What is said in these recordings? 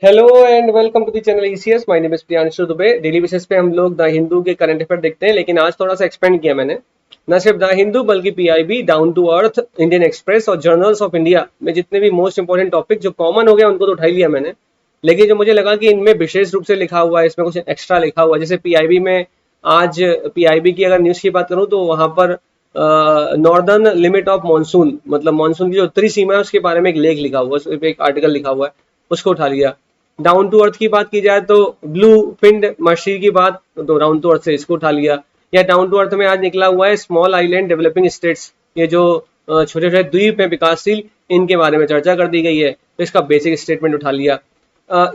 Hello and welcome to the channel ECS. My name is Priyanshu Dubey. Daily basis पे हम लोग the Hindu के current affair देखते हैं, लेकिन आज थोड़ा सा एक्सपेंड किया मैंने। न सिर्फ द हिंदू बल्कि PIB, down to earth, Indian express और जर्नल्स ऑफ इंडिया में जितने भी मोस्ट इंपोर्टेंट टॉपिक जो कॉमन हो गया उनको तो उठा ही लिया मैंने। लेकिन जो मुझे लगा कि इनमें विशेष रूप से लिखा हुआ है, इसमें कुछ एक्स्ट्रा लिखा हुआ है, जैसे पीआईबी में आज पीआईबी की अगर न्यूज की बात करूं तो वहां पर नॉर्दर्न लिमिट ऑफ मानसून, मतलब मानसून की जो उत्तरी सीमा है उसके बारे में एक लेख लिखा हुआ है, उस पे एक आर्टिकल लिखा हुआ है, उसको उठा लिया। डाउन टू अर्थ की बात की जाए तो ब्लू फिंड मछली की बात, तो डाउन टू अर्थ से इसको उठा लिया। या डाउन टू अर्थ में आज निकला हुआ है स्मॉल आइलैंड डेवलपिंग स्टेट्स, ये जो छोटे छोटे द्वीप है विकासशील, इनके बारे में चर्चा कर दी गई है, तो इसका बेसिक स्टेटमेंट उठा लिया।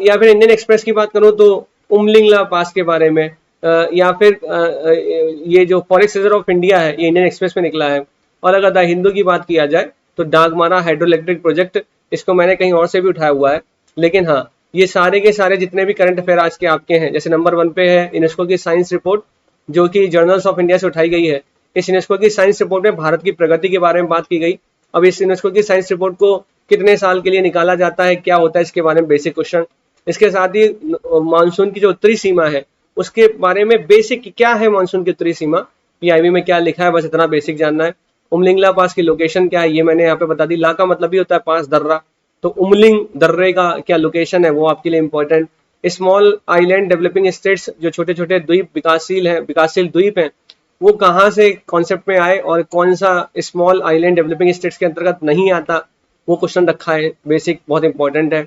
या फिर इंडियन एक्सप्रेस की बात करूं तो उमलिंगला पास के बारे में, या फिर ये जो फॉरेस्ट रिजर्व ऑफ इंडिया है ये इंडियन एक्सप्रेस में निकला है। और अगर द हिंदू की बात किया जाए तो डागमारा हाइड्रो इलेक्ट्रिक प्रोजेक्ट, इसको मैंने कहीं और से भी उठाया हुआ है। लेकिन हाँ, ये सारे के सारे जितने भी करंट अफेयर आज के आपके हैं, जैसे नंबर 1 पे है यूनेस्को की साइंस रिपोर्ट, जो कि जर्नल्स ऑफ इंडिया से उठाई गई है। इस यूनेस्को की साइंस रिपोर्ट में भारत की प्रगति के बारे में बात की गई। अब इस यूनेस्को की साइंस रिपोर्ट को कितने साल के लिए निकाला जाता है, क्या होता है, इसके बारे में बेसिक क्वेश्चन। इसके साथ ही मानसून की जो उत्तरी सीमा है उसके बारे में बेसिक क्या है, मानसून की उत्तरी सीमा पीआईबी में क्या लिखा है, बस इतना बेसिक जानना है। उमलिंगला पास की लोकेशन क्या है ये मैंने यहाँ पे बता दी। ला का मतलब ही होता है पास, दर्रा, तो उमलिंग दर्रे का क्या लोकेशन है वो आपके लिए important. Small island developing states, जो छोटे छोटे द्वीप विकासशील द्वीप हैं, वो कहाँ से कॉन्सेप्ट में आए और कौन सा स्मॉल आइलैंड डेवलपिंग स्टेट्स के अंतर्गत नहीं आता, वो क्वेश्चन रखा है, बेसिक बहुत इंपॉर्टेंट है।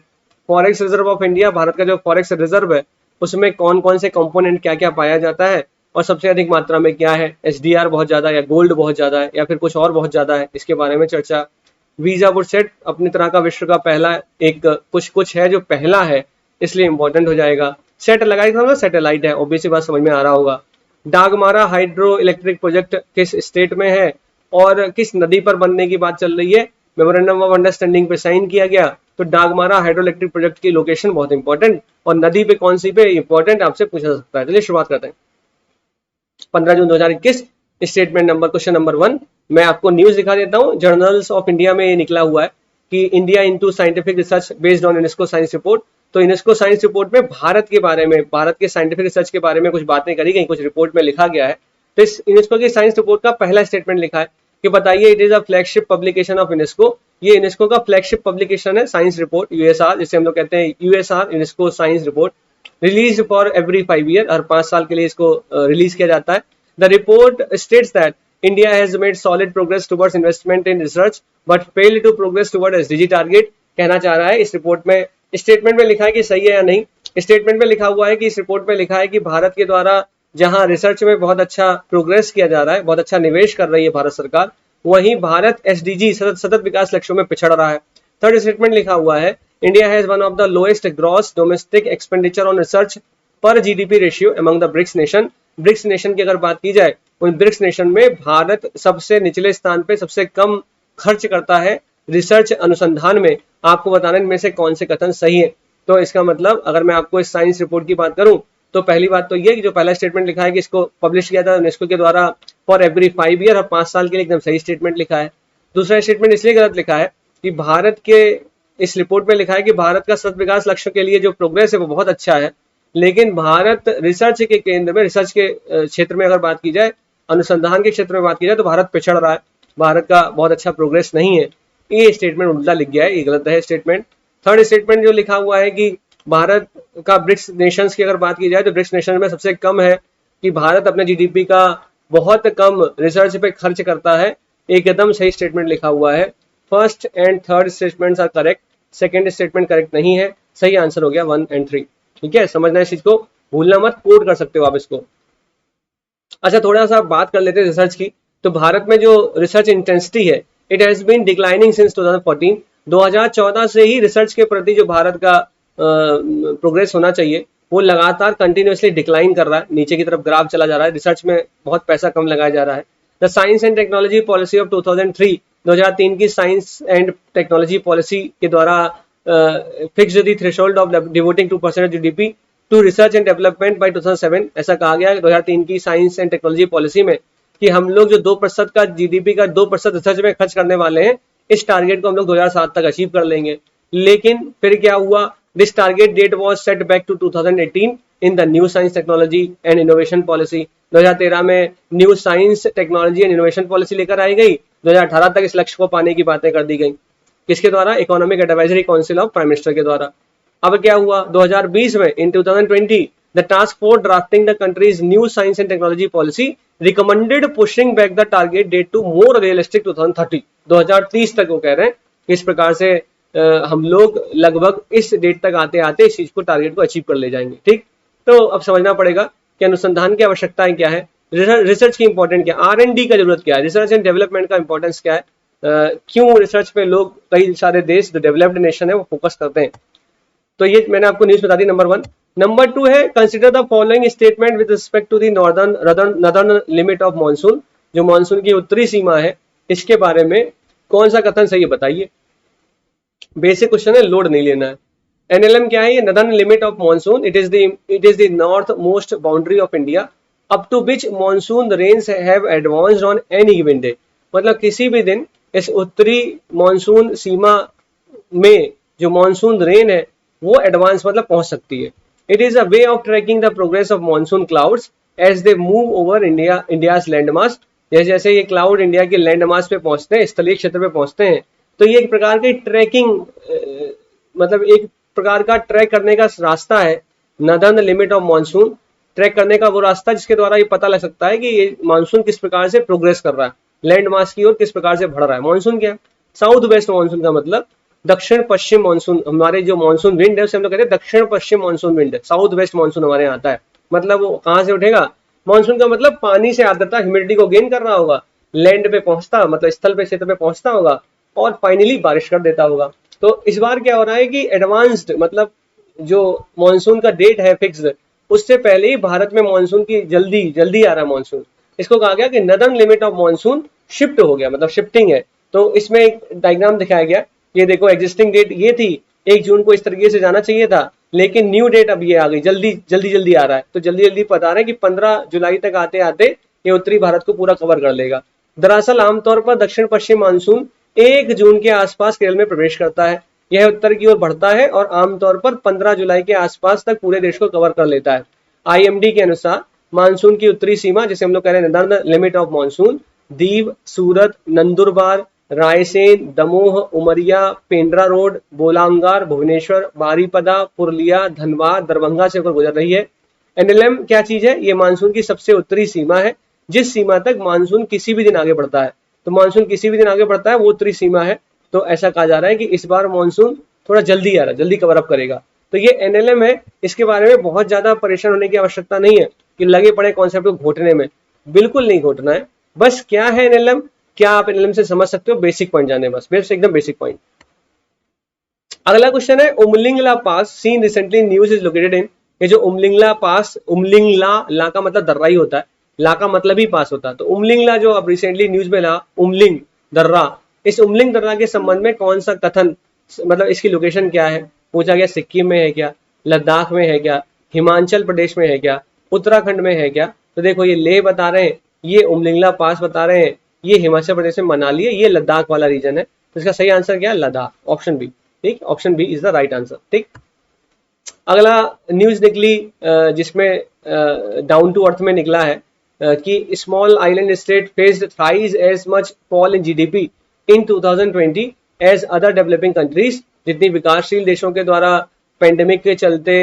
Forest reserve of India, Bharat का जो फॉरेस्ट रिजर्व है उसमें कौन कौन से कंपोनेंट क्या क्या पाया जाता है और सबसे अधिक मात्रा में क्या है, एसडीआर बहुत ज्यादा है या गोल्ड बहुत ज्यादा है या फिर कुछ और बहुत ज्यादा है, इसके बारे में चर्चा। वीजापुर सेट अपनी तरह का विश्व का पहला एक कुछ कुछ है जो पहला है, इसलिए इंपॉर्टेंट हो जाएगा। सेट लगाई था, सैटेलाइट है, ऑब्वियसली बात समझ में आ रहा होगा। डागमारा हाइड्रो इलेक्ट्रिक प्रोजेक्ट किस स्टेट में है और किस नदी पर बनने की बात चल रही है, मेमोरेंडम ऑफ अंडरस्टैंडिंग पे साइन किया गया। तो डागमारा हाइड्रो इलेक्ट्रिक प्रोजेक्ट की लोकेशन बहुत इंपॉर्टेंट, और नदी पे कौन सी पे इंपॉर्टेंट आपसे पूछा जा सकता है। चलिए शुरुआत करते हैं। 15 जून 2021, स्टेटमेंट नंबर, क्वेश्चन नंबर 1। मैं आपको न्यूज दिखा देता हूँ, जर्नल्स ऑफ इंडिया में ये निकला हुआ है कि India into scientific research based on UNESCO science report. तो यूनेस्को साइंस रिपोर्ट में भारत के बारे में, भारत के साइंटिफिक रिसर्च के बारे में कुछ बातें करी गई, कुछ रिपोर्ट में लिखा गया है। तो इस यूनेस्को की साइंस रिपोर्ट का पहला स्टेटमेंट लिखा है कि बताइए, it is a flagship publication of UNESCO. ये यूनेस्को का फ्लैगशिप पब्लिकेशन है, साइंस रिपोर्ट, यूएसआर, जिसे हम लोग कहते हैं USR, UNESCO science report. Release for every 5 year, हर 5 साल के लिए इसको रिलीज किया जाता है। The report states that India has made solid progress towards investment in research but failed to progress toward SDG target। कहना चाह रहा है इस रिपोर्ट में, स्टेटमेंट में लिखा है कि सही है या नहीं। स्टेटमेंट में लिखा हुआ है कि इस रिपोर्ट में लिखा है कि भारत के द्वारा जहां रिसर्च में बहुत अच्छा प्रोग्रेस किया जा रहा है, बहुत अच्छा निवेश कर रही है भारत सरकार, वहीं भारत एसडीजी सतत विकास लक्ष्यों में पिछड़ रहा है। थर्ड स्टेटमेंट लिखा हुआ है, India has one of the lowest gross domestic expenditure on research per GDP ratio among the BRICS nation. BRICS nation की अगर बात की जाए, उन ब्रिक्स नेशन में भारत सबसे निचले स्थान पे, सबसे कम खर्च करता है रिसर्च अनुसंधान में। आपको बताना इनमें से कौन से कथन सही है। तो इसका मतलब अगर मैं आपको इस साइंस रिपोर्ट की बात करूं तो पहली बात तो ये कि जो पहला स्टेटमेंट लिखा है कि इसको पब्लिश किया था यूनेस्को के द्वारा फॉर एवरी 5 ईयर, और 5 साल के लिए, एकदम सही स्टेटमेंट लिखा है। दूसरा स्टेटमेंट इसलिए गलत लिखा है कि भारत के इस रिपोर्ट में लिखा है कि भारत का सतत विकास लक्ष्य के लिए जो प्रोग्रेस है वो बहुत अच्छा है, लेकिन भारत रिसर्च के केंद्र में, रिसर्च के क्षेत्र में अगर बात की जाए, अनुसंधान के क्षेत्र में बात की जाए, तो भारत पिछड़ रहा है, भारत का बहुत अच्छा प्रोग्रेस नहीं है। ये स्टेटमेंट उल्टा लिख गया है, ये गलत है स्टेटमेंट। थर्ड स्टेटमेंट जो लिखा हुआ है कि भारत का ब्रिक्स नेशंस की अगर बात की जाए तो ब्रिक्स नेशन में सबसे कम है, कि भारत अपने जीडीपी का बहुत कम रिसर्च पे खर्च करता है, एकदम सही स्टेटमेंट लिखा हुआ है। First and third statements are correct, second statement correct नहीं है। सही आंसर हो गया 1 और 3। ठीक है, समझना इस चीज को, भूलना मत, कोड कर सकते हो आप इसको। अच्छा, थोड़ा सा बात कर लेते हैं रिसर्च की। तो भारत में जो रिसर्च इंटेंसिटी है, it has been declining since 2014। 2014 से ही रिसर्च के प्रति जो भारत का प्रोग्रेस होना चाहिए वो लगातार कंटिन्यूसली डिक्लाइन कर रहा है, नीचे की तरफ ग्राफ चला जा रहा है, रिसर्च में बहुत पैसा कम लगाया जा रहा है। The science and technology policy of 2003, 2003 की साइंस एंड टेक्नोलॉजी पॉलिसी के द्वारा fix the threshold of devoting 2% GDP to research and development by 2007। ऐसा कहा गया है 2003 की साइंस एंड टेक्नोलॉजी पॉलिसी में कि हम लोग जो 2% का जीडीपी का 2% रिसर्च में खर्च करने वाले हैं, इस टारगेट को हम लोग 2007 तक अचीव कर लेंगे। लेकिन फिर क्या हुआ, This target date was set back to 2018 in the New Science Technology and Innovation Policy. 2013 में new science technology and innovation policy लेकर आई गई। 2018 तक इस लक्ष्य को पाने की बातें कर दी गई। किसके द्वारा? Economic advisory council of prime minister के द्वारा। अब क्या हुआ 2020 में, in 2020 the task force drafting the country's new science and technology policy recommended pushing back the target date to more realistic 2030। 2030 तक वो कह रहे हैं इस प्रकार से हम लोग लगभग इस डेट तक आते आते इस चीज को, टारगेट को अचीव कर ले जाएंगे। ठीक, तो अब समझना पड़ेगा कि अनुसंधान की आवश्यकताएं क्या है, रिसर्च की इंपॉर्टेंट क्या, R&D का जरूरत क्या है, रिसर्च एंड डेवलपमेंट का इंपॉर्टेंस क्या है, क्यों रिसर्च पे लोग, कई सारे देश जो डेवलप्ड नेशन है वो फोकस करते हैं। तो ये मैंने आपको न्यूज बता दी, नंबर 1। नंबर 2 है consider the following statement with respect to the northern limit of monsoon. जो मॉनसून की उत्तरी सीमा है इसके बारे में कौन सा कथन सही है बताइए। बेसिक क्वेश्चन है, लोड नहीं लेना है। एनएलएम क्या है? ये northern limit of monsoon, it is the north most boundary of India up to which monsoon rains have advanced on any given day. मतलब किसी भी दिन इस उत्तरी मॉनसून सीमा में जो मॉनसून रेन है वो एडवांस मतलब पहुंच सकती है। It is a way of tracking the progress of monsoon clouds as they move over India's land mass. जैसे जैसे ये क्लाउड इंडिया के लैंड मास पे पहुंचते हैं, स्थलीय क्षेत्र पे पहुंचते हैं, तो ये एक प्रकार की ट्रैकिंग, मतलब एक प्रकार का ट्रैक करने का रास्ता है। Northern limit of monsoon, track करने का वो रास्ता जिसके द्वारा ये पता लग सकता है कि ये मानसून किस प्रकार से प्रोग्रेस कर रहा है, लैंड मास की ओर किस प्रकार से बढ़ रहा है। मानसून क्या? साउथ वेस्ट मानसून का मतलब दक्षिण पश्चिम मानसून। हमारे जो मानसून विंड है उसे हम लोग कहते हैं दक्षिण पश्चिम मानसून विंड है। साउथ वेस्ट मानसून हमारे यहाँ आता है, मतलब वो कहाँ से उठेगा? मानसून का मतलब पानी से आर्द्रता, ह्यूमिडिटी को गेन कर रहा होगा, लैंड पे पहुंचता, मतलब स्थल पे, क्षेत्र पे पहुंचता होगा और फाइनली बारिश कर देता होगा। तो इस बार क्या हो रहा है कि एडवांस्ड, मतलब जो मानसून का डेट है फिक्स्ड, उससे पहले ही भारत में मानसून की जल्दी आ रहा है मानसून। इसको कहा गया कि northern limit of monsoon shift हो गया, मतलब शिफ्टिंग है। तो इसमें एक डायग्राम दिखाया गया, ये देखो एग्जिस्टिंग डेट ये थी, 1 जून को इस तरीके से जाना चाहिए था, लेकिन न्यू डेट अब ये आ गई, जल्दी आ रहा है। तो जल्दी बता रहे हैं कि 15 जुलाई तक आते आते ये उत्तरी भारत को पूरा कवर कर लेगा। दरअसल आमतौर पर दक्षिण पश्चिम मानसून 1 जून के आसपास केरल में प्रवेश करता है। यह उत्तर की ओर बढ़ता है और आमतौर पर 15 जुलाई के आसपास तक पूरे देश को कवर कर लेता है। IMD के अनुसार मानसून की उत्तरी सीमा, जिसे हम लोग कह रहे हैं northern limit of monsoon, Diu, Surat, Nandurbar, Raisen, Damoh, Umaria, Pendra road, Bolangir, Bhubaneswar, Baripada, Purulia, Dhanbad, Darbhanga से होकर गुजर रही है। एनएलएम क्या चीज है? ये मानसून की सबसे उत्तरी सीमा है, जिस सीमा तक मानसून किसी भी दिन आगे बढ़ता है। तो मानसून किसी भी दिन आगे बढ़ता है, वो उत्तरी सीमा है। तो ऐसा कहा जा रहा है कि इस बार मानसून थोड़ा जल्दी आ रहा है, जल्दी कवर अप करेगा। तो ये एनएलएम है, इसके बारे में बहुत ज्यादा परेशान होने की आवश्यकता नहीं है कि लगे पड़े कॉन्सेप्ट को घोटने में, बिल्कुल नहीं घोटना है। बस क्या है एनएलएम, क्या आप एनएलएम से समझ सकते हो, बेसिक पॉइंट जाने, बस एकदम बेसिक पॉइंट। अगला क्वेश्चन है Umlingla pass seen recently news is located in. ये जो उमलिंगला पास, उमलिंगला, ला का मतलब दर्रा ही होता है, ला का मतलब ही पास होता है। तो उमलिंगला जो अब रिसेंटली न्यूज में ला, उमलिंग दर्रा, इस उमलिंग दर्रा के संबंध में कौन सा कथन, मतलब इसकी लोकेशन क्या है? पूछा गया सिक्किम में है क्या, लद्दाख में है क्या, हिमाचल प्रदेश में है क्या, उत्तराखंड में है क्या? तो देखो ये लेह बता रहे हैं, ये उमलिंगला पास बता रहे हैं, ये हिमाचल प्रदेश में मनाली है, ये लद्दाख वाला रीजन है। तो इसका सही आंसर क्या है? Ladakh, option B. ठीक, option B is the right answer. ठीक, अगला न्यूज निकली जिसमें डाउन टू अर्थ में निकला है कि small island state faced thrice as much fall in GDP in 2020 as other developing countries. जितनी विकासशील देशों के द्वारा पेंडेमिक के चलते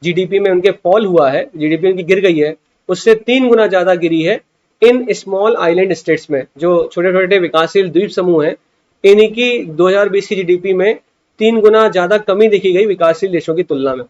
जीडीपी में उनके फॉल हुआ है, जीडीपी उनकी गिर गई है, उससे 3 गुना ज्यादा गिरी है इन स्मॉल आइलैंड स्टेट्स में। जो छोटे छोटे विकासशील द्वीप समूह हैं, इन्हीं की 2020 की जीडीपी में 3 गुना ज्यादा कमी देखी गई विकासशील देशों की तुलना में।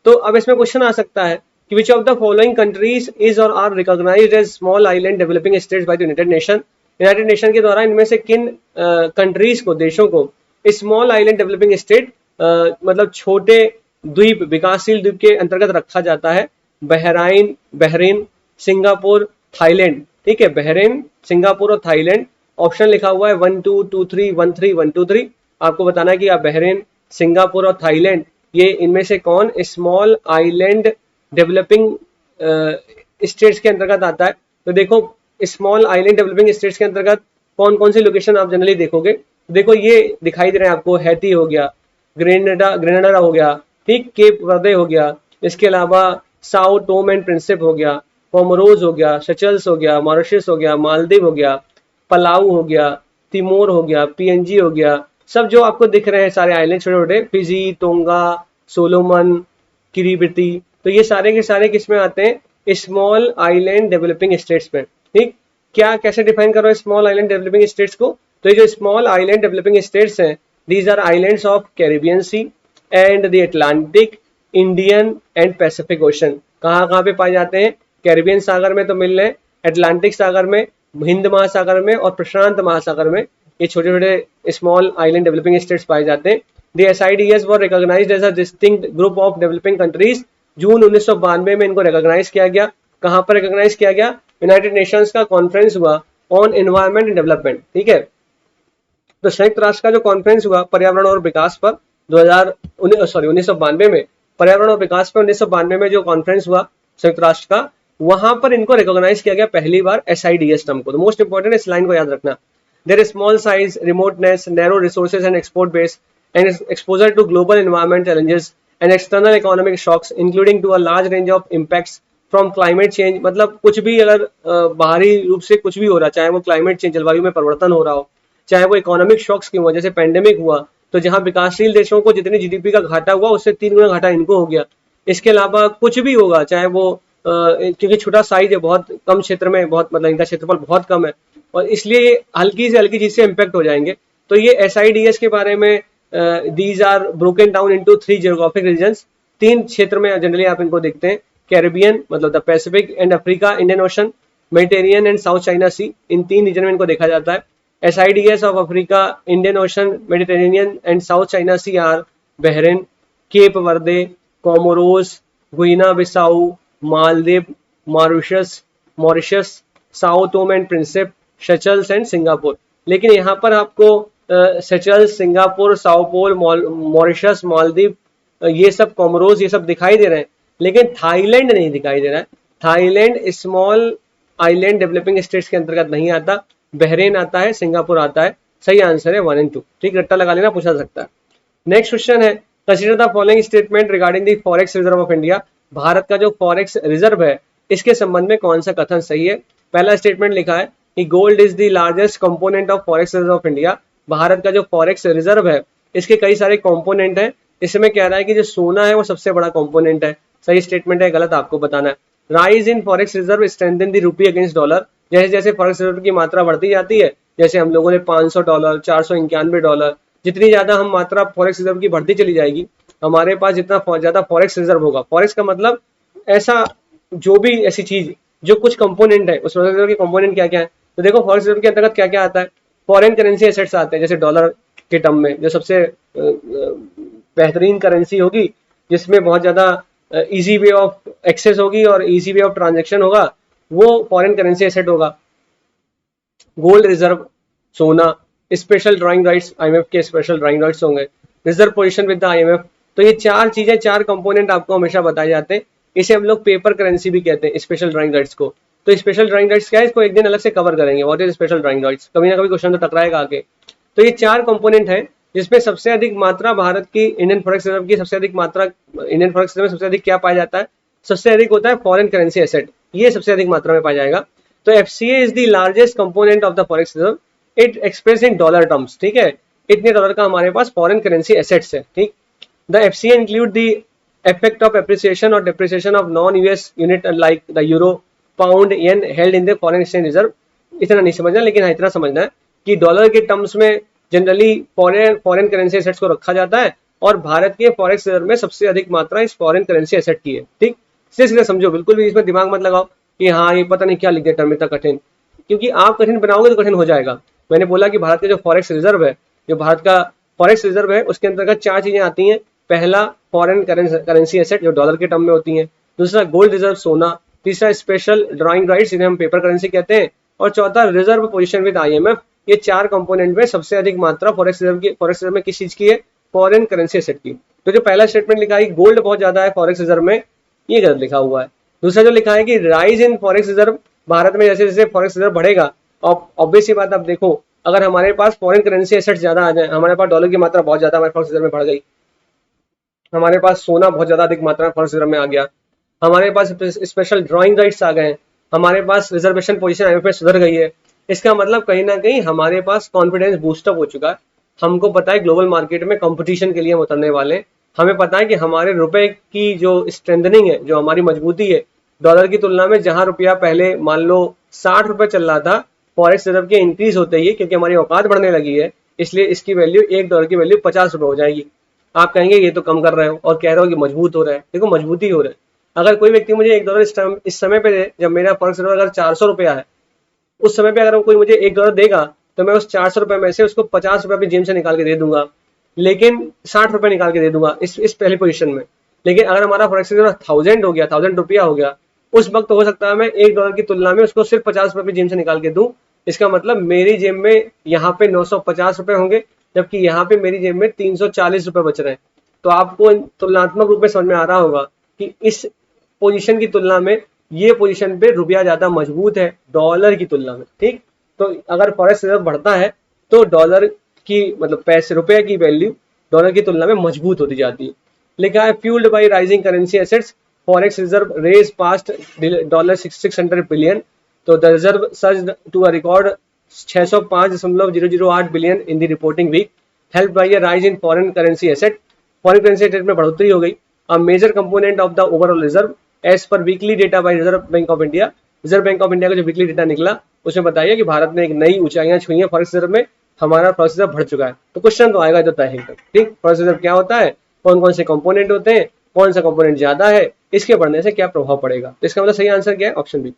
तो अब इसमें क्वेश्चन आ सकता है कि which of the following countries is or are recognized as small island developing states by the United Nation. United Nation के द्वारा इनमें से किन कंट्रीज को, देशों को स्मॉल आइलैंड डेवलपिंग स्टेट, मतलब छोटे द्वीप, विकासशील द्वीप के अंतर्गत रखा जाता है? Bahrain, Singapore, Thailand. ठीक है, बहरीन, सिंगापुर और थाईलैंड। ऑप्शन लिखा हुआ है 1 2 2 3 1 3 1 2 3। आपको बताना है कि आप बहरीन, सिंगापुर और थाईलैंड, ये इनमें से कौन स्मॉल आइलैंड डेवलपिंग स्टेट्स के अंतर्गत आता है। तो देखो स्मॉल आइलैंड डेवलपिंग स्टेट्स के अंतर्गत कौन कौन सी लोकेशन आप जनरली देखोगे। देखो ये दिखाई दे रहे हैं आपको, हैती हो गया, ग्रेनेडा हो गया, ठीक, केप वर्दे हो गया, इसके अलावा साओ टोम एंड प्रिंसिप हो गया, कोमोरोज हो गया, सेचल्स हो गया, मॉरिशस हो गया, मालदीव हो गया, पलाऊ हो गया, तिमोर हो गया, पीएनजी हो गया, सब जो आपको दिख रहे हैं सारे आइलैंड छोटे छोटे, फिजी, टोंगा, सोलोमन, किरीबिती, तो ये सारे के सारे किस में आते हैं, स्मॉल आइलैंड डेवलपिंग स्टेट्स में। ठीक, क्या कैसे डिफाइन करो स्मॉल आइलैंड डेवलपिंग स्टेट्स को, तो ये जो स्मॉल आइलैंड डेवलपिंग स्टेट्स हैं, these are islands of Caribbean sea and the Atlantic, Indian and Pacific ocean. कहाँ कहाँ पे पाए जाते हैं, कैरिबियन सागर में तो मिल रहे हैं, अटलांटिक सागर में, हिंद महासागर में और प्रशांत महासागर में ये छोटे छोटे स्मॉल आइलैंड डेवलपिंग स्टेट्स पाए जाते हैं। The SIDS were recognized as a distinct group of developing countries। जून 1992 में इनको रिकॉग्नाइज किया गया। कहाँ पर रिकॉग्नाइज किया गया, यूनाइटेड नेशंस का कॉन्फ्रेंस हुआ ऑन एनवायरमेंट एंड डेवलपमेंट। ठीक है, तो संयुक्त राष्ट्र का जो कॉन्फ्रेंस हुआ पर्यावरण और विकास पर 1992 में, पर्यावरण और विकास पर 1992 में जो कॉन्फ्रेंस हुआ संयुक्त राष्ट्र का, वहां पर इनको रिकॉग्नाइज किया गया पहली बार SIDS टर्म को। तो मोस्ट इंपॉर्टेंट इस लाइन को याद रखना, there is small size, remoteness, narrow resources and export base and exposure to global environment challenges and external economic shocks including to a large range of impacts from climate change। मतलब कुछ भी अगर बाहरी रूप से कुछ भी हो रहा, चाहे वो क्लाइमेट चेंज, जलवायु में परिवर्तन हो रहा हो, चाहे वो इकोनॉमिक शॉक्स की वजह से पेंडेमिक हुआ, तो जहां विकासशील देशों को जितनी जीडीपी का घाटा हुआ उससे 3 गुना घाटा इनको हो गया। इसके अलावा कुछ भी होगा, चाहे वो क्योंकि छोटा साइज है, बहुत कम क्षेत्र में, बहुत मतलब इनका क्षेत्रफल बहुत कम है और इसलिए ये हल्की से हल्की चीज से इम्पैक्ट हो जाएंगे। तो ये SIDS के बारे में these are broken down into 3 geographic regions। 3 क्षेत्र में जनरली आप इनको देखते हैं, कैरिबियन मतलब the Pacific and Africa, Indian Ocean, Mediterranean and South China Sea, इन 3 रीजन में इनको देखा जाता है। SIDS of Africa, Indian Ocean, Mediterranean and South China Sea are Bahrain, Cape Verde, Comoros, Guinea Bissau, Maldives, Mauritius, Sao Tome and Principe, Seychelles and Singapore. लेकिन यहाँ पर आपको सेचल्स, सिंगापुर, साओपोल, मॉरिशस, मालदीव, ये सब, कोमोरोस, ये सब दिखाई दे रहे हैं, लेकिन थाईलैंड नहीं दिखाई दे रहा है। Thailand small island developing states के अंतर्गत नहीं आता, बहरीन आता है, सिंगापुर आता है। सही आंसर है 1 और 2। ठीक, रट्टा लगा लेना, पूछा सकता है। नेक्स्ट क्वेश्चन है, consider the following statement regarding the forex reserve of India. Bharat का जो फॉरेक्स रिजर्व है इसके संबंध में कौन सा कथन सही है। पहला स्टेटमेंट लिखा है कि gold is the largest component of forex reserve of India. Bharat का जो फॉरेक्स रिजर्व है इसके कई सारे कंपोनेंट हैं, इसमें कह रहा है कि जो सोना है वो सबसे बड़ा कंपोनेंट है। सही स्टेटमेंट है, गलत आपको बताना है। Rise in forex reserve strengthen the rupee against dollar. जैसे जैसे फॉरेक्स रिजर्व की मात्रा बढ़ती जाती है, जैसे हम लोगों ने $500, $491, जितनी ज्यादा हम मात्रा फॉरेक्स रिजर्व की बढ़ती चली जाएगी, हमारे पास जितना ज्यादा फॉरेक्स रिजर्व होगा। फॉरेक्स का मतलब ऐसा जो भी ऐसी चीज जो कुछ कंपोनेंट है, उस फॉरेक्स रिजर्व के कंपोनेंट क्या क्या है। तो देखो फॉरेक्स रिजर्व के अंतर्गत क्या क्या आता है, फॉरेन करेंसी एसेट्स आते हैं, जैसे डॉलर के टर्म में जो सबसे बेहतरीन करेंसी होगी, जिसमें बहुत ज्यादा इजी वे ऑफ एक्सेस होगी और इजी वे ऑफ ट्रांजैक्शन होगा, वो फॉरेन करेंसी एसेट होगा। गोल्ड रिजर्व, सोना, स्पेशल ड्राइंग राइट्स, IMF के स्पेशल ड्राइंग राइट्स होंगे, reserve position with the IMF। तो ये 4 चीजें, 4 कंपोनेंट आपको हमेशा बताए जाते हैं। इसे हम लोग पेपर करेंसी भी कहते हैं, स्पेशल ड्राइंग राइट्स को। तो स्पेशल ड्राइंग राइट्स क्या है, इसको एक दिन अलग से कवर करेंगे, what is special drawing rights, कभी ना कभी क्वेश्चन तो टकराएगा आगे। तो ये 4 कंपोनेंट है जिसमें सबसे अधिक मात्रा भारत की इंडियन फॉरेक्स रिजर्व की, सबसे अधिक मात्रा इंडियन फॉरेक्स रिजर्व में सबसे अधिक क्या पाया जाता है, सबसे अधिक होता है फॉरेन करेंसी एसेट, ये सबसे अधिक मात्रा में पाया जाएगा। तो FCA is the largest component of the forex reserve, it express in dollar terms. ठीक है, इतने डॉलर का हमारे पास फॉरेन करेंसी एसेट्स है। ठीक, the FCA include the effect of appreciation or depreciation of non-US unit like the euro, pound, yen held in the foreign exchange reserve। इतना नहीं समझना, लेकिन इतना समझना है कि डॉलर के टर्म्स में जनरली फॉरेन करेंसी एसेट्स को रखा जाता है और भारत के फॉरेक्स रिजर्व में सबसे अधिक मात्रा इस फॉरेन करेंसी एसेट की है। ठीक, सीधे समझो, बिल्कुल भी इसमें दिमाग मत लगाओ कि हाँ ये पता नहीं क्या लिख दिया टर्म इतना कठिन, क्योंकि आप कठिन बनाओगे तो कठिन हो जाएगा। मैंने बोला कि भारत का जो फॉरेक्स रिजर्व है, जो भारत का फॉरेक्स रिजर्व है, उसके अंतर्गत 4 चीजें आती हैं। पहला फॉरेन करेंसी एसेट जो डॉलर के टर्म में होती है, दूसरा गोल्ड रिजर्व, सोना, तीसरा स्पेशल ड्राइंग राइट्स जिन्हें हम पेपर करेंसी कहते हैं, और चौथा रिजर्व पोजीशन विद IMF। ये 4 कंपोनेंट में सबसे अधिक मात्रा फॉरेक्स रिजर्व में किस चीज की है, फॉरेन करेंसी एसेट की। तो जो पहला स्टेटमेंट लिखा है गोल्ड बहुत ज्यादा है फॉरेक्स रिजर्व में, ये गलत लिखा हुआ है। दूसरा जो लिखा है कि rise in forex reserve, Bharat में जैसे जैसे फॉरेक्स रिजर्व बढ़ेगा, ऑब्वियस सी बात आप देखो, अगर हमारे पास फॉरेन करेंसी एसेट ज्यादा आ जाए, हमारे पास डॉलर की मात्रा बहुत ज्यादा हमारे फॉरेक्स रिजर्व में बढ़ गई, हमारे पास सोना बहुत ज्यादा अधिक मात्रा में फॉरेक्स रिजर्व में आ गया, हमारे पास स्पेशल ड्राइंग राइट्स आ गए हैं, हमारे पास रिजर्वेशन पोजीशन आईएमएफ में सुधर गई है। इसका मतलब कहीं ना कहीं हमारे पास कॉन्फिडेंस बूस्टअप हो चुका है। हमको पता है ग्लोबल मार्केट में कंपटीशन के लिए हम उतरने वाले हैं। हमें पता है कि हमारे रुपए की जो स्ट्रेंथनिंग है, जो हमारी मजबूती है डॉलर की तुलना में, जहां रुपया पहले मान लो 60 रुपए चल रहा था, फॉरेक्स रिजर्व के इंक्रीज होते ही, क्योंकि हमारी औकात बढ़ने लगी है, इसलिए इसकी वैल्यू $1 की वैल्यू 50 रुपए हो जाएगी। आप कहेंगे ये तो कम कर रहे हो और कह रहे हो कि मजबूत हो रहा है। देखो मजबूती हो रहा है। अगर कोई व्यक्ति मुझे $1 इस समय पे दे, जब मेरा फॉरेक्स रिजर्व अगर 400 रुपया है, उस समय पे अगर कोई मुझे $1 देगा तो मैं उस 400 रुपए में से उसको 50 रुपए अपनी जेब से निकाल के दे दूंगा, लेकिन 60 रुपए निकाल के दे दूंगा इस पहली पोजीशन में। लेकिन अगर हमारा फॉरेक्स रिजर्व 1000 हो गया, 1000 रुपया हो गया, उस वक्त हो सकता है मैं $1 की तुलना में उसको सिर्फ 50 रुपए अपनी जेब से निकाल के दूं। इसका मतलब मेरी जेब में यहाँ पे 950 रुपए होंगे, जबकि यहाँ पे मेरी जेब में 340 रुपए बच रहे हैं। तो आपको तुलनात्मक रूप में समझ में आ रहा होगा कि इस पोजीशन की तुलना में ये पोजीशन पे रुपया ज्यादा मजबूत है डॉलर की तुलना में। ठीक, तो अगर फॉरेक्स रिजर्व बढ़ता है तो डॉलर की मतलब पैसे रुपए की वैल्यू डॉलर की तुलना में मजबूत होती जाती है। लिखा है fueled by rising currency assets, forex reserve raise past $600 billion, तो the reserve surged to a record 605.008 billion in the reporting week, help by a rise in foreign currency asset. Foreign currency asset में बढ़ोतरी हो गई। A major component of the overall reserve as per weekly data by Reserve Bank of India. Reserve Bank of India का जो weekly data निकला उसमें बताइए कि भारत ने एक नई ऊंचाइयां छुई हैं फॉरेक्स रिजर्व में, हमारा फॉरेक्स रिजर्व बढ़ चुका है। तो क्वेश्चन तो आएगा जो तय है। ठीक, फॉरेक्स रिजर्व क्या होता है, कौन कौन से कंपोनेंट होते हैं, कौन सा कंपोनेंट ज्यादा है, इसके बढ़ने से क्या प्रभाव पड़ेगा। तो इसका मतलब सही आंसर क्या है, ऑप्शन बी।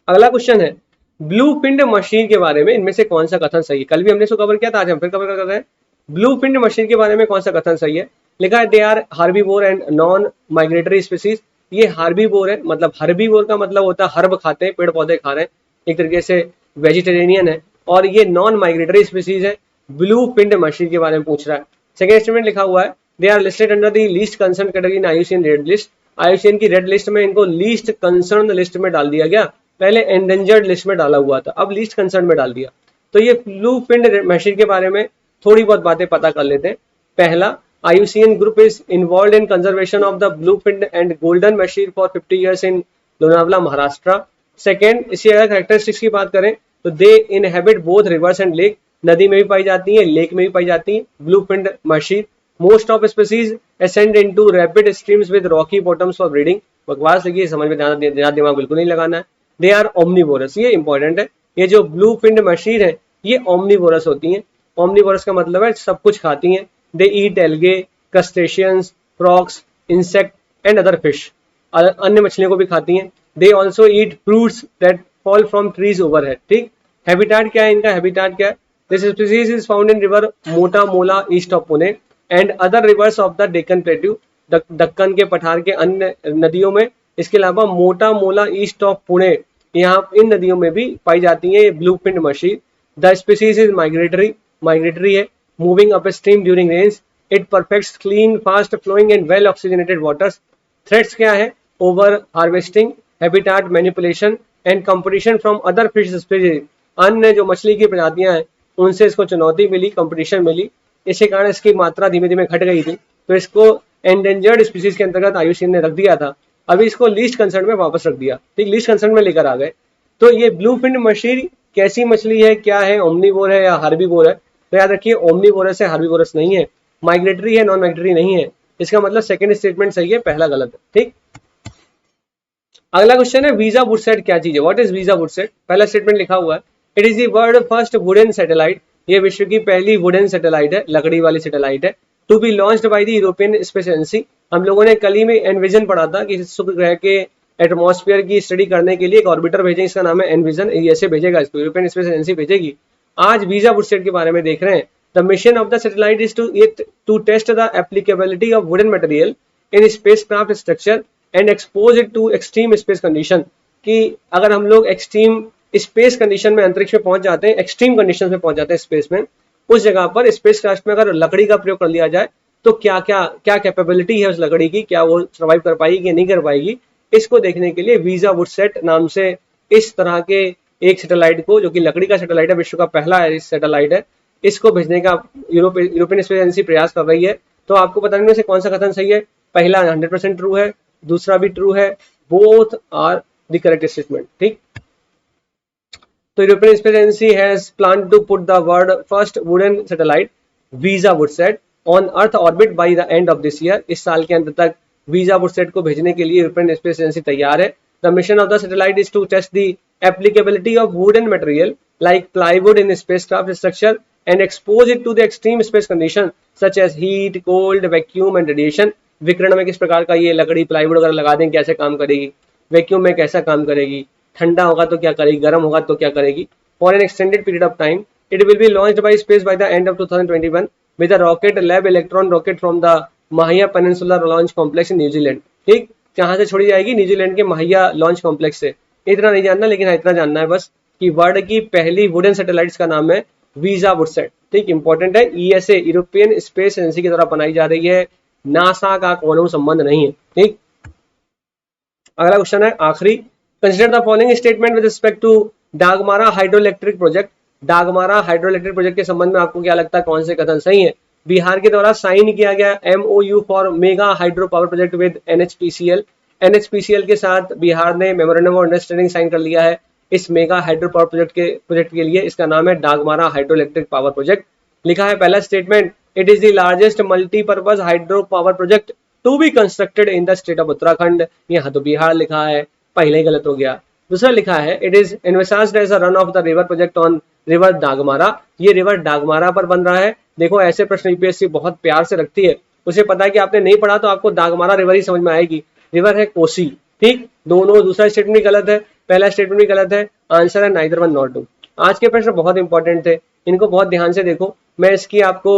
अगला क्वेश्चन है ब्लूप्रिंट मशीन के बारे में इनमें से कौन सा कथन सही है। कल भी हमने इसको कवर किया था, आज हम फिर कवर कर रहे हैं। ब्लूप्रिंट मशीन के बारे में कौन सा कथन सही है। लिखा है they are herbivore and non migratory species. ये हार्बीवोर है, मतलब हार्बीवोर का मतलब होता है हर्ब खाते हैं, पेड़ पौधे खा रहे हैं, एक तरीके से वेजिटेरियनियन है। और ये नॉन माइग्रेटरी स्पीसीज है। ब्लूप्रिंट मशीन के बारे में पूछ रहा है। सेकेंड स्टेटमेंट लिखा हुआ है they are listed under the least concern category in IUCN red list. IUCN की रेड लिस्ट में इनको लीस्ट कंसर्न लिस्ट में डाल दिया गया। पहले एंडेंजर्ड लिस्ट में डाला हुआ था, अब लीस्ट कंसर्न में डाल दिया। तो ये ब्लूप्रिंट मशीन के बारे में थोड़ी बहुत बातें पता कर लेते हैं। पहला, IUCN group is involved in conservation of the bluefin and golden machine for 50 years in Lonavala Maharashtra. Second, इसी अगर कैरेक्टरिस्टिक्स की बात करें तो they inhabit both rivers and lake, नदी में भी पाई जाती है, लेक में भी पाई जाती है bluefin machine. Most of species ascend into rapid streams with Rocky bottoms for breeding. बकवास लगी, समझ में ध्यान दिमाग बिल्कुल नहीं लगाना है। दे आर ओमनीवोरस, ये इंपॉर्टेंट है। ये जो ब्लूफिन मशीन है ये ओमनीवोरस होती है। ओमनीवोरस का मतलब है सब कुछ खाती हैं। They eat algae, crustaceans, frogs, insect and other fish. अन्य मछलियों को भी खाती हैं। They also eat fruits that fall from trees overhead. ठीक, हैबिटाट क्या है इनका, हैबिटाट क्या है। This species is found in river Mutha Mula east of Pune and other rivers of the Deccan plateau. Deccan के पठार के अन्य नदियों में, इसके अलावा मोटा मोला ईस्ट ऑफ पुणे, यहाँ इन नदियों में भी पाई जाती है ये ब्लूफिन मछली। द स्पीसीज इज माइग्रेटरी है, moving up stream during rains. It perfects clean fast flowing and well oxygenated waters. Threats क्या है, over harvesting, habitat manipulation and competition from other fish species. अन्य जो मछली की प्रजातियां हैं उनसे इसको चुनौती मिली, कंपटीशन मिली, इसी कारण इसकी मात्रा धीमे धीमे घट गई थी। तो इसको एंडेंजर्ड स्पीसीज के अंतर्गत आईयूसीएन ने रख दिया था, अभी इसको लीस्ट कंसर्न में वापस रख दिया। ठीक, लीस्ट कंसर्न में लेकर आ गए। तो ये ब्लूफिन मछली कैसी मछली है, क्या है, ओमनीवोर है या हार्बीवोर है। तो याद रखिए ओमनीवोरस है, हार्बीवोरस नहीं है। माइग्रेटरी है, नॉन माइग्रेटरी नहीं है। इसका मतलब सेकंड स्टेटमेंट सही है, पहला गलत है। ठीक, अगला क्वेश्चन है वीजा वुडसेट क्या चीज है। व्हाट इज वीजा वुडसेट। पहला स्टेटमेंट लिखा हुआ है it is the world first wooden satellite. ये विश्व की पहली वुडन सैटेलाइट है, लकड़ी वाली सैटेलाइट है। To be launched by the European space agency. हम लोगों ने कल ही में एनविजन पढ़ा था कि शुक्र ग्रह के एटमॉस्फेयर की स्टडी करने के लिए एक ऑर्बिटर भेजेंगे, इसका नाम है एनविजन। ऐसे भेजेगा इसको, यूरोपियन स्पेस एजेंसी भेजेगी। आज वीजा वुडसेट के बारे में देख रहे हैं। The mission of the satellite is to test the applicability of wooden material in spacecraft structure and expose it to extreme space condition. कि अगर हम लोग एक्सट्रीम स्पेस कंडीशन में, अंतरिक्ष में पहुंच जाते हैं, एक्सट्रीम कंडीशन में पहुंच जाते हैं स्पेस में, उस जगह पर स्पेस क्राफ्ट में अगर लकड़ी का प्रयोग कर लिया जाए तो क्या कैपेबिलिटी है उस लकड़ी की, क्या वो सर्वाइव कर पाएगी या नहीं कर पाएगी। इसको देखने के लिए वीजा वुडसेट नाम से इस तरह के एक सैटेलाइट को, जो कि लकड़ी का सैटेलाइट है, विश्व का पहला सैटेलाइट है, इसको भेजने का यूरोपियन स्पेस एजेंसी प्रयास कर रही है। तो आपको बताने में से कौन सा कथन सही है। पहला 100% ट्रू है, दूसरा भी ट्रू है, both are the correct statement. ठीक, तो European space Agency has plan to put the world first wooden satellite वीजा woodsat on earth orbit by the end of this year. इस साल के अंत तक वीजा वुडसैट को भेजने के लिए यूरोपियन स्पेस एजेंसी तैयार है। The mission of the satellite is to test the applicability of wooden material like plywood in spacecraft structure and expose it to the extreme space condition such as heat, cold, vacuum and radiation। विकिरण में किस प्रकार का ये लकड़ी plywood वगैरह लगा दें कैसे काम करेगी, वैक्यूम में कैसा काम करेगी, ठंडा होगा तो क्या करेगी, गर्म होगा तो क्या करेगी। For an extended period of time it will be launched by space by the end of 2021 with a Rocket Lab Electron rocket from the Mahia peninsular launch complex in New Zealand. ठीक, कहाँ से छोड़ी जाएगी, न्यूजीलैंड के माहिया launch complex से। इतना नहीं जानना, लेकिन इतना जानना है बस कि वर्ल्ड की पहली वुडन सैटेलाइट्स का नाम है वीजा वुडसैट। ठीक, इंपॉर्टेंट है, ईएसए यूरोपियन स्पेस एजेंसी की द्वारा बनाई जा रही है, नासा का कोनो संबंध नहीं है। ठीक, अगला क्वेश्चन है आखिरी। Consider the following statement with respect to Dagmara hydro electric project. Dagmara hydro electric project के संबंध में आपको क्या लगता है कौन से कथन सही है। बिहार के द्वारा साइन किया गया MOU for mega hydro power project with NHPCL। NHPCL के साथ बिहार ने मेमोरेंडम ऑफ अंडरस्टैंडिंग साइन कर लिया है इस मेगा हाइड्रो पावर प्रोजेक्ट के लिए। इसका नाम है Dagmara hydro electric power project. लिखा है पहला statement, it is the largest multipurpose hydro power project to be constructed in the state of Uttarakhand. यहाँ तो बिहार लिखा है, पहले ही गलत हो गया। दूसरा लिखा है it is envisaged as a run of the river project on river Dagmara. ये रिवर डागमारा पर बन रहा है। देखो ऐसे प्रश्न यूपीएससी बहुत प्यार से रखती है, उसे पता है कि आपने नहीं पढ़ा तो आपको डागमारा रिवर ही समझ में आएगी। रिवर है कोसी। ठीक, दोनों, दूसरा स्टेटमेंट भी गलत है, पहला स्टेटमेंट भी गलत है। आंसर है नाइदर वन नॉट टू। आज के प्रश्न बहुत इंपॉर्टेंट थे, इनको बहुत ध्यान से देखो। मैं इसकी आपको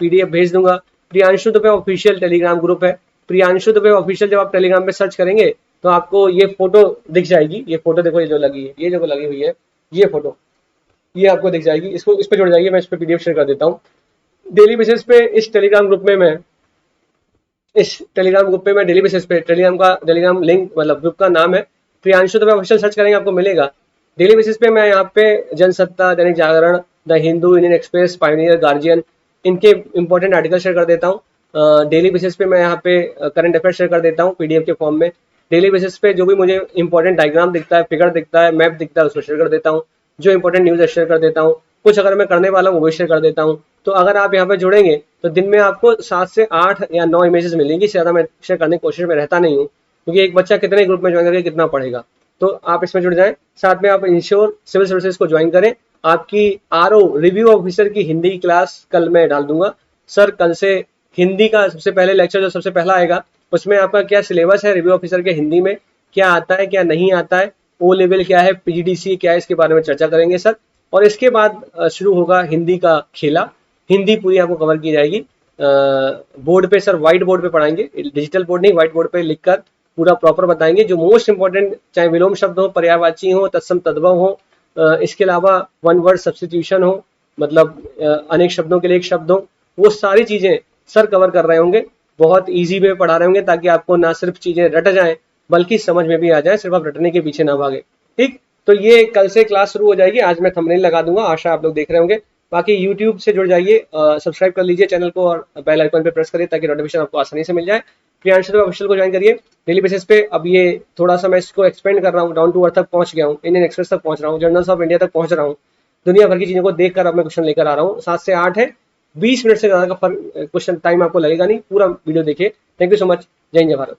PDF भेज दूंगा। Priyanshu Dubey official Telegram group है। प्रियांशु दुबे ऑफिशियल जब आप टेलीग्राम पे सर्च करेंगे तो आपको ये फोटो दिख जाएगी। ये फोटो देखो, ये जो लगी है, ये जो लगी हुई है, ये फोटो ये आपको दिख जाएगी। इसको इस पे जुड़ जाइए, मैं इस पे PDF शेयर कर देता हूँ। डेली बेसिस पे इस टेलीग्राम ग्रुप में मैं डेली बेसिस पे टेलीग्राम लिंक मतलब ग्रुप का नाम है प्रियांशु दुबे ऑफिशियल, सर्च करेंगे आपको मिलेगा। डेली बेसिस पे मैं यहाँ पे Jansatta, Dainik Jagran, the Hindu, Indian Express, Pioneer, Guardian, इनके इंपॉर्टेंट आर्टिकल शेयर कर देता हूँ। डेली बेसिस पे मैं यहाँ पे करंट अफेयर शेयर कर देता हूँ PDF के फॉर्म में। डेली बेसिस पे जो भी मुझे इंपॉर्टेंट डायग्राम दिखता है, फिगर दिखता है, मैप दिखता है, उसको शेयर कर देता हूँ। जो इंपॉर्टेंट न्यूज है शेयर कर देता हूँ। कुछ अगर मैं करने वाला हूँ वो भी शेयर कर देता हूँ। तो अगर आप यहाँ पे जुड़ेंगे तो दिन में आपको 7 से 8 या 9 इमेजेस मिलेंगी। ज़्यादा मैं शेयर करने की कोशिश में रहता नहीं हूँ, क्योंकि एक बच्चा कितने ग्रुप में ज्वाइन करके कितना पढ़ेगा। तो आप इसमें जुड़ जाएं। साथ में आप इंश्योर सिविल सर्विसेज को ज्वाइन करें। आपकी RO रिव्यू ऑफिसर की हिंदी की क्लास कल मैं डाल दूंगा। सर कल से हिंदी का सबसे पहले लेक्चर जो सबसे पहला आएगा, उसमें आपका क्या सिलेबस है रिव्यू ऑफिसर के हिंदी में, क्या आता है क्या नहीं आता है, O लेवल क्या है, PGDC क्या है, इसके बारे में चर्चा करेंगे सर। और इसके बाद शुरू होगा हिंदी का खेला। हिंदी पूरी आपको कवर की जाएगी। बोर्ड पे सर व्हाइट बोर्ड पे पढ़ाएंगे, डिजिटल बोर्ड नहीं, व्हाइट बोर्ड पे लिखकर पूरा प्रॉपर बताएंगे। जो मोस्ट इंपॉर्टेंट, चाहे विलोम शब्द हो, पर्यायवाची हो, तत्सम तद्भव हो, इसके अलावा वन वर्ड सब्स्टिट्यूशन हो, मतलब अनेक शब्दों के लिए एक शब्द हो, वो सारी चीजें सर कवर कर रहे होंगे। बहुत ईजी वे पढ़ा रहे होंगे ताकि आपको ना सिर्फ चीजें रट जाएं बल्कि समझ में भी आ जाए, सिर्फ आप रटने के पीछे ना भागे। ठीक, तो ये कल से क्लास शुरू हो जाएगी। आज मैं थंबनेल लगा दूंगा, आशा आप लोग देख रहे होंगे। बाकी YouTube से जुड़ जाइए, सब्सक्राइब कर लीजिए चैनल को और बेल आइकन पे प्रेस करिए ताकि नोटिफिकेशन आपको आसानी से मिल जाए। प्रियांशु दुबे ऑफिशियल को ज्वाइन करिए डेली बेसिस पे। अब ये थोड़ा सा मैं इसको एक्सपेंड कर रहा हूँ, डाउन टू अर्थ तक पहुंच गया हूँ, इंडियन एक्सप्रेस तक पहुंच रहा हूँ, जर्नल्स ऑफ इंडिया तक पहुंच रहा हूँ। दुनिया भर की चीजों को देखकर अब मैं क्वेश्चन लेकर आ रहा हूँ। 7 से 8 है, 20 मिनट से ज्यादा का क्वेश्चन टाइम आपको लगेगा नहीं। पूरा वीडियो देखिए। Thank you so much. जय हिंद, जय भारत।